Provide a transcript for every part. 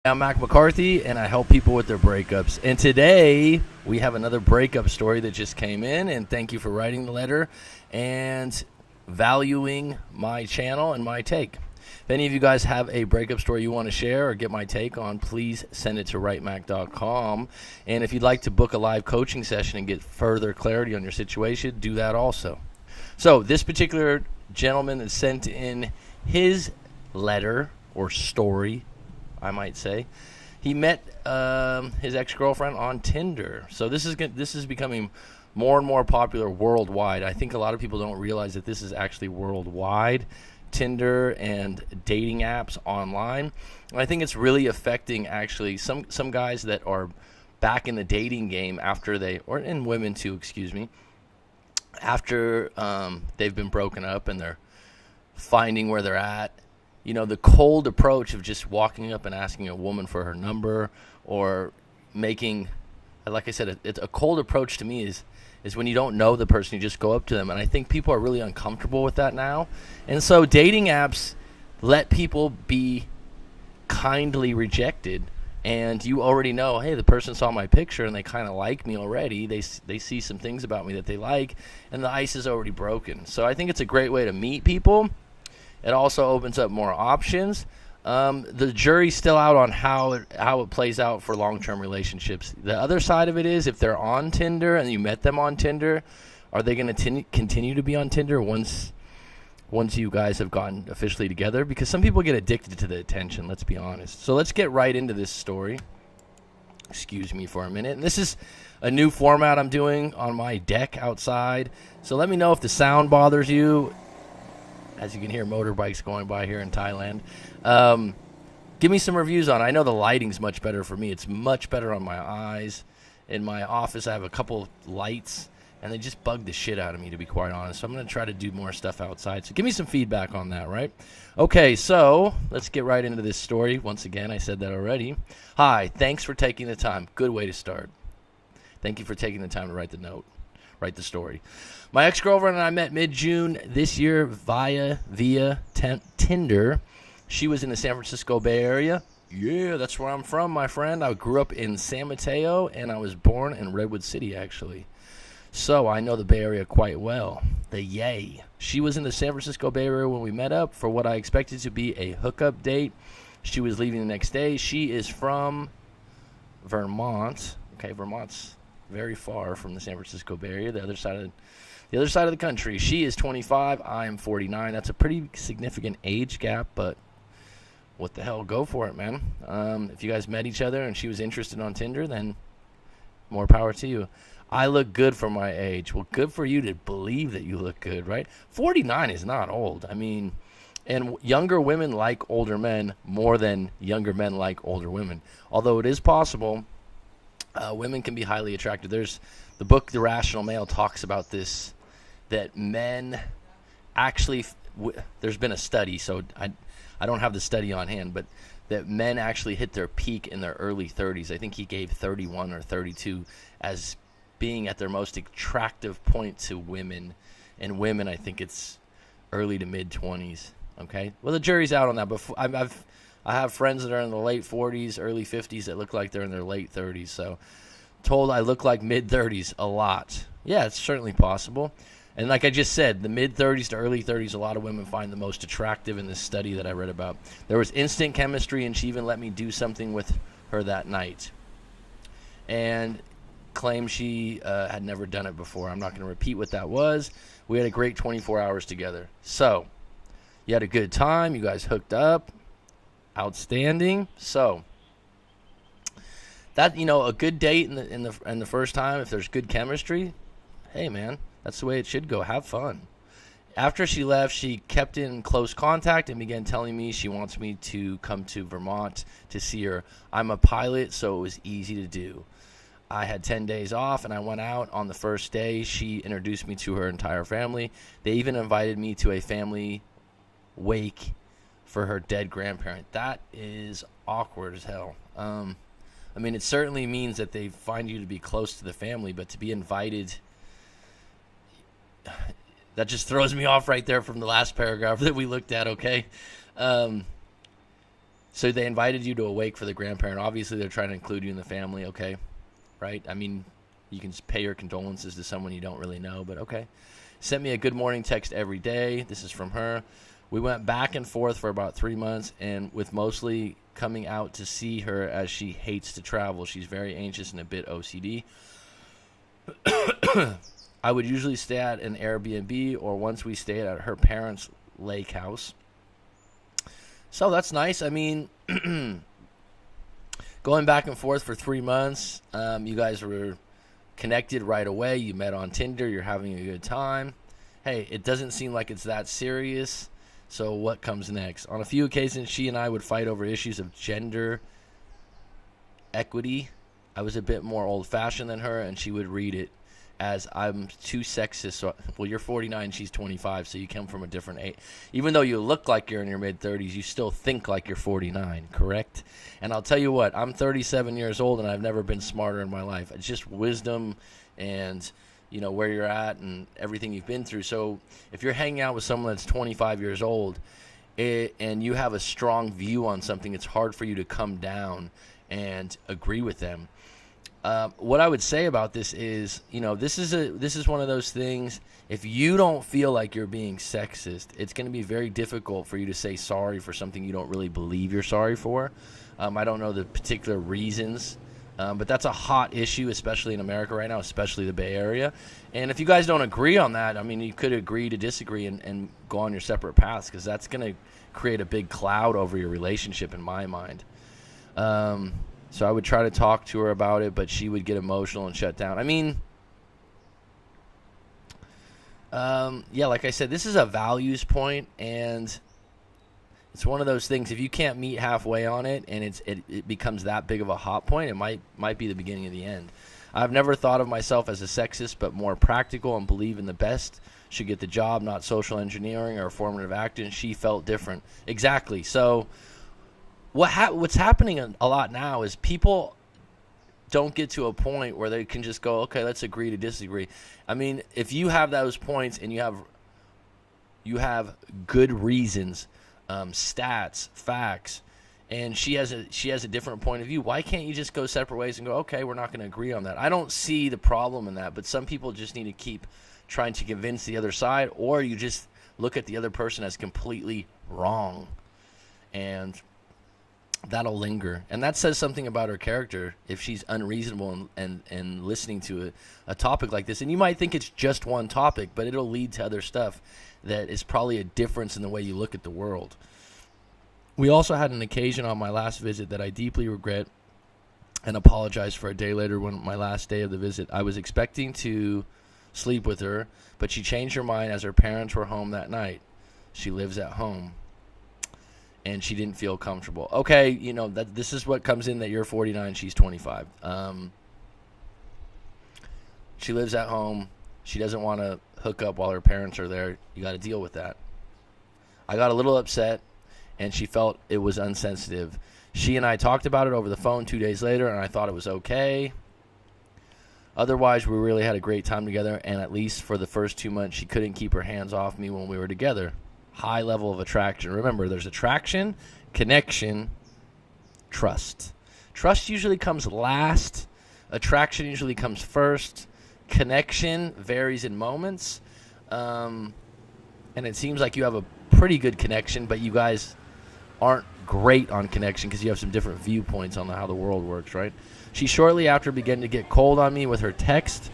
I'm Mac McCarthy, and I help people with their breakups. And today, we have another breakup story that just came in, and thank you for writing the letter and valuing my channel and my take. If any of you guys have a breakup story you want to share or get my take on, please send it to writemac.com. And if you'd like to book a live coaching session and get further clarity on your situation, do that also. So this particular gentleman that sent in his letter or story, I might say, he met his ex-girlfriend on Tinder. So this is becoming more and more popular worldwide. I think a lot of people don't realize that this is actually worldwide. Tinder and dating apps online. And I think it's really affecting actually some guys that are back in the dating game after and women too, excuse me, after they've been broken up and they're finding where they're at. You know, the cold approach of just walking up and asking a woman for her number or making, like I said, it's a cold approach to me is when you don't know the person, you just go up to them. And I think people are really uncomfortable with that now. And so dating apps let people be kindly rejected. And you already know, hey, the person saw my picture and they kind of like me already. They see some things about me that they like, and the ice is already broken. So I think it's a great way to meet people. It also opens up more options. The jury's still out on how it plays out for long-term relationships. The other side of it is if they're on Tinder and you met them on Tinder, are they going to continue to be on Tinder once you guys have gotten officially together? Because some people get addicted to the attention, let's be honest. So let's get right into this story. Excuse me for a minute. And this is a new format I'm doing on my deck outside. So let me know if the sound bothers you. As you can hear motorbikes going by here in Thailand. Give me some reviews on it. I know the lighting's much better for me. It's much better on my eyes. In my office, I have a couple lights, and they just bug the shit out of me, to be quite honest. So I'm going to try to do more stuff outside. So give me some feedback on that, right? Okay, so let's get right into this story. Once again, I said that already. Hi, thanks for taking the time. Good way to start. Thank you for taking the time to write the story. My ex-girlfriend and I met mid-June this year via Tinder. She was in the San Francisco Bay Area. Yeah, that's where I'm from, my friend. I grew up in San Mateo, and I was born in Redwood City, actually. So I know the Bay Area quite well. The yay. She was in the San Francisco Bay Area when we met up for what I expected to be a hookup date. She was leaving the next day. She is from Vermont. Okay, Vermont's very far from the San Francisco Bay Area, the other side of the country. She is 25. I am 49. That's a pretty significant age gap, but what the hell? Go for it, man. If you guys met each other and she was interested on Tinder, then more power to you. I look good for my age. Well, good for you to believe that you look good, right? 49 is not old. I mean, and younger women like older men more than younger men like older women. Although it is possible, women can be highly attractive. There's the book The Rational Male talks about this, that men actually, there's been a study, so I don't have the study on hand, but that men actually hit their peak in their early 30s. I think he gave 31 or 32 as being at their most attractive point to women. And women, I think it's early to mid 20s. Okay, well, the jury's out on that. But I have friends that are in the late 40s, early 50s that look like they're in their late 30s. So told I look like mid 30s a lot. Yeah, it's certainly possible. And like I just said, the mid 30s to early 30s, a lot of women find the most attractive in this study that I read about. There was instant chemistry, and she even let me do something with her that night. And claimed she had never done it before. I'm not going to repeat what that was. We had a great 24 hours together. So you had a good time. You guys hooked up. Outstanding. So that, a good date in the first time, if there's good chemistry, hey man, that's the way it should go. Have fun. After she left, she kept in close contact and began telling me she wants me to come to Vermont to see her. I'm a pilot, so it was easy to do. I had 10 days off, and I went out on the first day. She introduced me to her entire family. They even invited me to a family wake for her dead grandparent. That is awkward as hell. I mean, it certainly means that they find you to be close to the family, but to be invited, that just throws me off right there from the last paragraph that we looked at, okay? So they invited you to a wake for the grandparent. Obviously, they're trying to include you in the family, okay? Right? I mean, you can pay your condolences to someone you don't really know, but okay. Sent me a good morning text every day. This is from her. We went back and forth for about 3 months, and with mostly coming out to see her as she hates to travel. She's very anxious and a bit OCD. I would usually stay at an Airbnb, or once we stayed at her parents' lake house. So that's nice. I mean, going back and forth for 3 months, you guys were connected right away. You met on Tinder. You're having a good time. Hey, it doesn't seem like it's that serious. So what comes next? On a few occasions, she and I would fight over issues of gender equity. I was a bit more old-fashioned than her, and she would read it as I'm too sexist. So, well, you're 49, she's 25, so you come from a different age. Even though you look like you're in your mid-30s, you still think like you're 49, correct? And I'll tell you what, I'm 37 years old, and I've never been smarter in my life. It's just wisdom and, you know, where you're at and everything you've been through. So if you're hanging out with someone that's 25 years old and you have a strong view on something, it's hard for you to come down and agree with them. What I would say about this is, you know, this is one of those things. If you don't feel like you're being sexist, it's going to be very difficult for you to say sorry for something you don't really believe you're sorry for. I don't know the particular reasons, but that's a hot issue, especially in America right now, especially the Bay Area. And if you guys don't agree on that, I mean, you could agree to disagree and go on your separate paths, because that's going to create a big cloud over your relationship in my mind. So I would try to talk to her about it, but she would get emotional and shut down. I mean, yeah, like I said, this is a values point, and it's one of those things. If you can't meet halfway on it, and it becomes that big of a hot point, it might be the beginning of the end. I've never thought of myself as a sexist, but more practical and believe in the best should get the job, not social engineering or formative acting. She felt different. Exactly. So what's happening a lot now is people don't get to a point where they can just go, okay, let's agree to disagree. I mean, if you have those points and you have good reasons, stats, facts, and she has a different point of view, why can't you just go separate ways and go, okay, we're not going to agree on that? I don't see the problem in that, but some people just need to keep trying to convince the other side, or you just look at the other person as completely wrong, and that'll linger. And that says something about her character if she's unreasonable and listening to a topic like this. And you might think it's just one topic, but it'll lead to other stuff that is probably a difference in the way you look at the world. We also had an occasion on my last visit that I deeply regret and apologize for a day later. When my last day of the visit, I was expecting to sleep with her, but she changed her mind as her parents were home that night. She lives at home, and she didn't feel comfortable. Okay, you know, this is what comes in, that you're 49, she's 25. She lives at home. She doesn't want to hook up while her parents are there. You got to deal with that. I got a little upset, and she felt it was unsensitive. She and I talked about it over the phone 2 days later, and I thought it was okay. Otherwise, we really had a great time together, and at least for the first 2 months, she couldn't keep her hands off me when we were together. High level of attraction. Remember, there's attraction, connection, trust. Trust usually comes last. Attraction usually comes first. Connection varies in moments. And it seems like you have a pretty good connection, but you guys aren't great on connection because you have some different viewpoints on how the world works, right? She shortly after began to get cold on me with her text.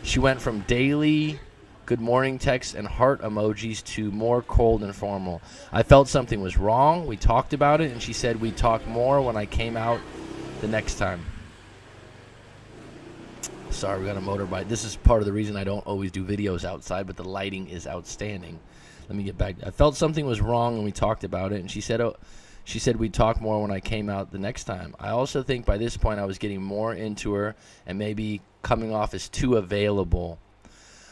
She went from daily good morning texts and heart emojis to more cold and formal. I felt something was wrong. We talked about it, and she said we'd talk more when I came out the next time. Sorry, we got a motorbike. This is part of the reason I don't always do videos outside, but the lighting is outstanding. Let me get back. I felt something was wrong, and we talked about it, and she said we'd talk more when I came out the next time. I also think by this point I was getting more into her and maybe coming off as too available.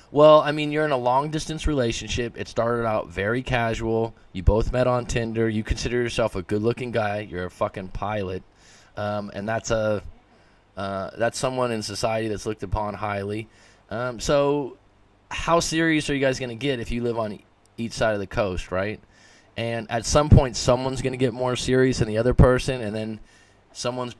Well, I mean, you're in a long-distance relationship. It started out very casual. You both met on Tinder. You consider yourself a good-looking guy. You're a fucking pilot. And that's someone in society that's looked upon highly. So how serious are you guys going to get if you live on each side of the coast, right? And at some point, someone's going to get more serious than the other person, and then someone's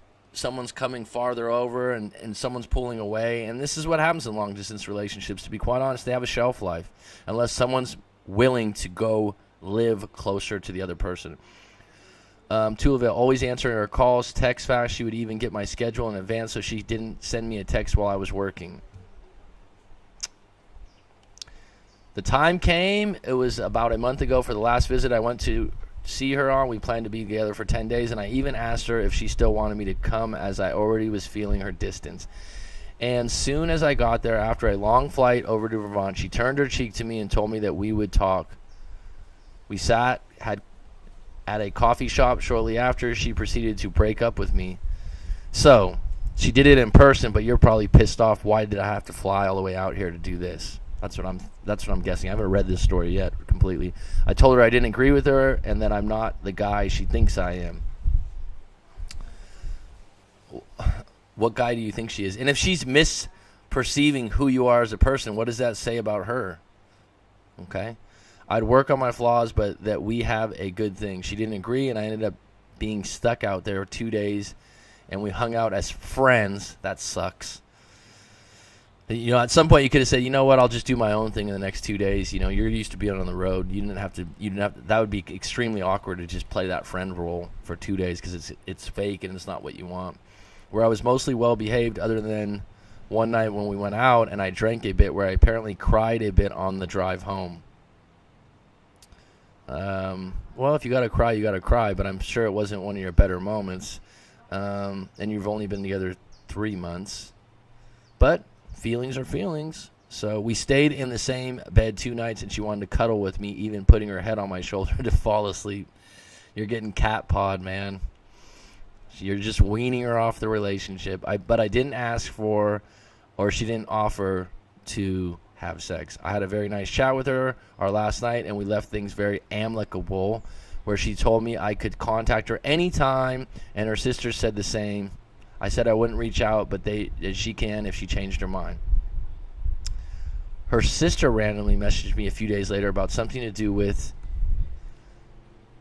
coming farther over, and someone's pulling away. And this is what happens in long-distance relationships. To be quite honest, they have a shelf life unless someone's willing to go live closer to the other person. Tuliville, always answering her calls, text fast. She would even get my schedule in advance so she didn't send me a text while I was working. The time came. It was about a month ago for the last visit I went to see her on. We planned to be together for 10 days, and I even asked her if she still wanted me to come as I already was feeling her distance. And soon as I got there, after a long flight over to Vermont, she turned her cheek to me and told me that we would talk. We sat at a coffee shop shortly after. She proceeded to break up with me. So, she did it in person, but you're probably pissed off. Why did I have to fly all the way out here to do this? That's what I'm guessing. I haven't read this story yet completely. I told her I didn't agree with her and that I'm not the guy she thinks I am. What guy do you think she is? And if she's misperceiving who you are as a person, what does that say about her? Okay? I'd work on my flaws, but that we have a good thing. She didn't agree, and I ended up being stuck out there 2 days, and we hung out as friends. That sucks. You know, at some point you could have said, you know what, I'll just do my own thing in the next 2 days. You know, you're used to being on the road. You didn't have to. That would be extremely awkward to just play that friend role for 2 days because it's fake and it's not what you want. Where I was mostly well behaved, other than one night when we went out and I drank a bit, where I apparently cried a bit on the drive home. Well, if you gotta cry, you gotta cry. But I'm sure it wasn't one of your better moments. And you've only been together 3 months, but feelings are feelings. So we stayed in the same bed 2 nights, and she wanted to cuddle with me, even putting her head on my shoulder to fall asleep. You're getting cat pawed, man. You're just weaning her off the relationship. But I didn't ask for, or she didn't offer to have sex. I had a very nice chat with her our last night, and we left things very amicable, where she told me I could contact her anytime, and her sister said the same. I said I wouldn't reach out, but she can if she changed her mind. Her sister randomly messaged me a few days later about something to do with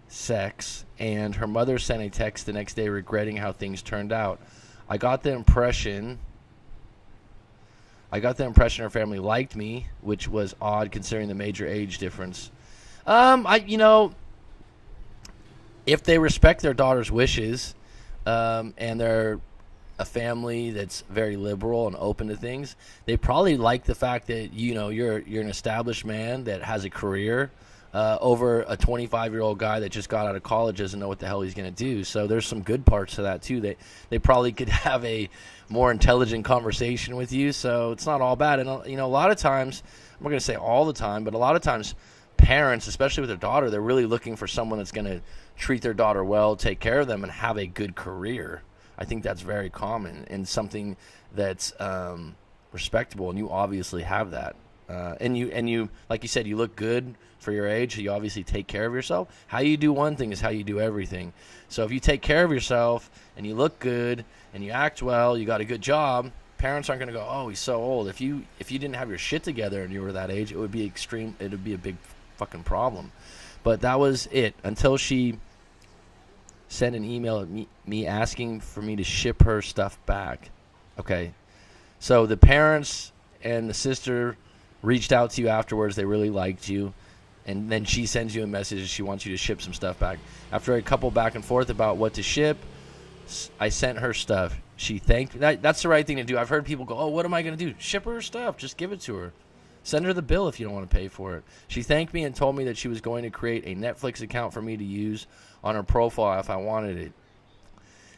sex, and her mother sent a text the next day regretting how things turned out. I got the impression her family liked me, which was odd considering the major age difference. If they respect their daughter's wishes, and they're a family that's very liberal and open to things, they probably like the fact that you're an established man that has a career over a 25-year-old guy that just got out of college, doesn't know what the hell he's going to do. So there's some good parts to that too. They probably could have a more intelligent conversation with you, so it's not all bad. And a lot of times, I'm not going to say all the time, but a lot of times parents, especially with their daughter, they're really looking for someone that's going to treat their daughter well, take care of them, and have a good career. I think that's very common and something that's respectable, and you obviously have that. And you, like you said, you look good for your age, so you obviously take care of yourself. How you do one thing is how you do everything. So if you take care of yourself and you look good and you act well, you got a good job, parents aren't going to go, oh, he's so old. If you didn't have your shit together and you were that age, it would be a big fucking problem. But that was it until she sent an email at me asking for me to ship her stuff back. Okay, so the parents and the sister reached out to you afterwards. They really liked you, and then she sends you a message. She wants you to ship some stuff back. After a couple back and forth about what to ship, I sent her stuff. She thanked me. That's the right thing to do. I've heard people go, oh, what am I going to do? Ship her stuff. Just give it to her. Send her the bill if you don't want to pay for it. She thanked me and told me that she was going to create a Netflix account for me to use on her profile if I wanted it.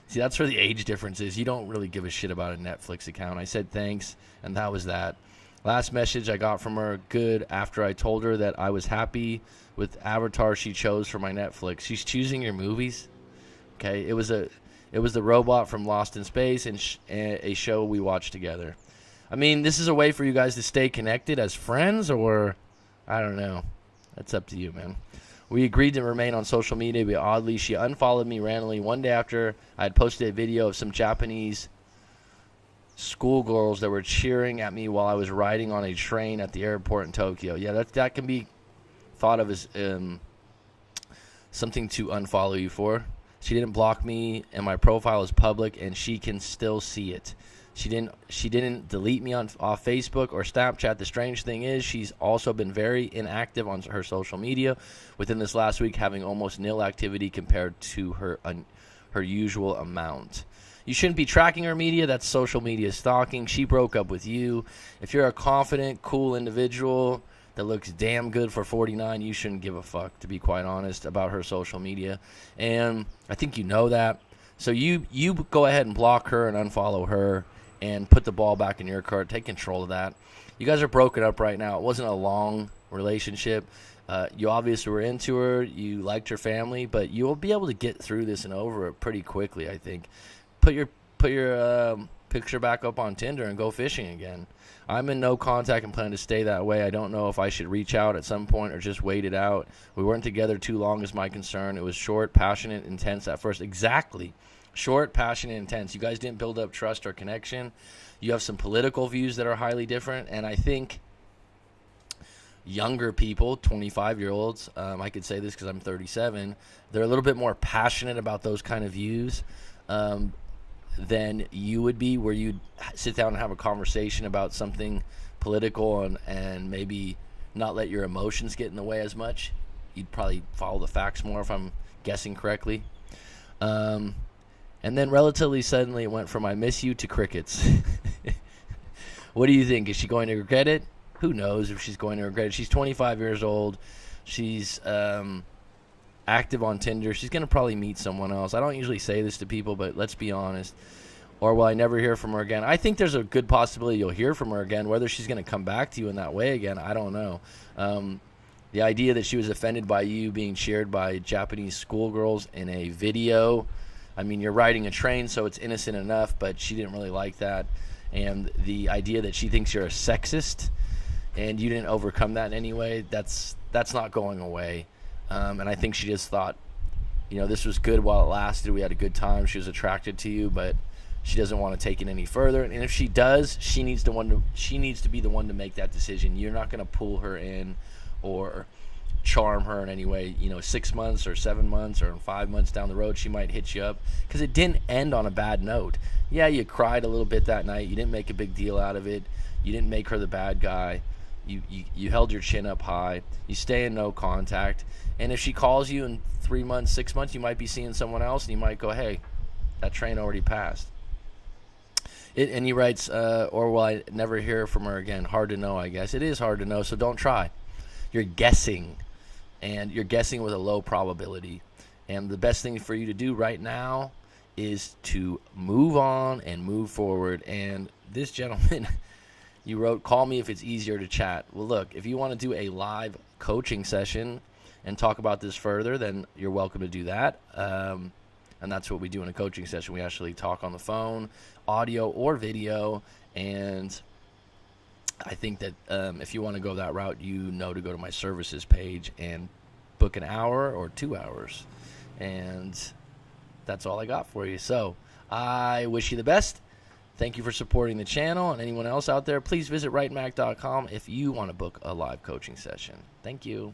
See, that's where the age difference is. You don't really give a shit about a Netflix account. I said thanks, and that was that. Last message I got from her, good, after I told her that I was happy with avatar she chose for my Netflix. She's choosing your movies? Okay, it was the robot from Lost in Space and a show we watched together. I mean, this is a way for you guys to stay connected as friends, or I don't know. That's up to you, man. We agreed to remain on social media, but oddly, she unfollowed me randomly one day after I had posted a video of some Japanese schoolgirls that were cheering at me while I was riding on a train at the airport in Tokyo. Yeah, that can be thought of as something to unfollow you for. She didn't block me, and my profile is public, and she can still see it. She didn't delete me off Facebook or Snapchat. The strange thing is she's also been very inactive on her social media within this last week, having almost nil activity compared to her usual amount. You shouldn't be tracking her media. That's social media stalking. She broke up with you. If you're a confident, cool individual that looks damn good for 49, you shouldn't give a fuck, to be quite honest, about her social media. And I think you know that. So you go ahead and block her and unfollow her and put the ball back in your court. Take control of that. You guys are broken up right now. It wasn't a long relationship. You obviously were into her. You liked her family, but you'll be able to get through this and over it pretty quickly, I think. Put your picture back up on Tinder and go fishing again. I'm in no contact and plan to stay that way. I don't know if I should reach out at some point or just wait it out. We weren't together too long is my concern. It was short, passionate, intense at first. Exactly. Short, passionate, intense. You guys didn't build up trust or connection. You have some political views that are highly different, and I think younger people, 25-year-olds, I could say this because I'm 37, they're a little bit more passionate about those kind of views than you would be, where you'd sit down and have a conversation about something political and maybe not let your emotions get in the way as much. You'd probably follow the facts more, if I'm guessing correctly. And then relatively suddenly it went from I miss you to crickets. What do you think? Is she going to regret it? Who knows if she's going to regret it. She's 25 years old. She's active on Tinder. She's going to probably meet someone else. I don't usually say this to people, but let's be honest. Or will I never hear from her again? I think there's a good possibility you'll hear from her again. Whether she's going to come back to you in that way again, I don't know. The idea that she was offended by you being shared by Japanese schoolgirls in a video, I mean, you're riding a train, so it's innocent enough, but she didn't really like that. And the idea that she thinks you're a sexist and you didn't overcome that in any way, that's not going away. And I think she just thought, this was good while it lasted. We had a good time. She was attracted to you, but she doesn't want to take it any further. And if she does, she needs to be the one to make that decision. You're not going to pull her in or charm her in any way. 6 months or 7 months or 5 months down the road, she might hit you up, because it didn't end on a bad note. Yeah, you cried a little bit that night. You didn't make a big deal out of it. You didn't make her the bad guy. You held your chin up high. You stay in no contact. And if she calls you in 3 months, 6 months, you might be seeing someone else, and you might go, hey, that train already passed. And he writes, or will I never hear from her again? Hard to know, I guess. It is hard to know, so don't try. You're guessing, and you're guessing with a low probability. And the best thing for you to do right now is to move on and move forward. And this gentleman, you wrote, call me if it's easier to chat. Well, look, if you want to do a live coaching session and talk about this further, then you're welcome to do that. And that's what we do in a coaching session. We actually talk on the phone, audio or video. And I think that if you want to go that route, to go to my services page and book an hour or 2 hours. And that's all I got for you. So I wish you the best. Thank you for supporting the channel. And anyone else out there, please visit writemac.com if you want to book a live coaching session. Thank you.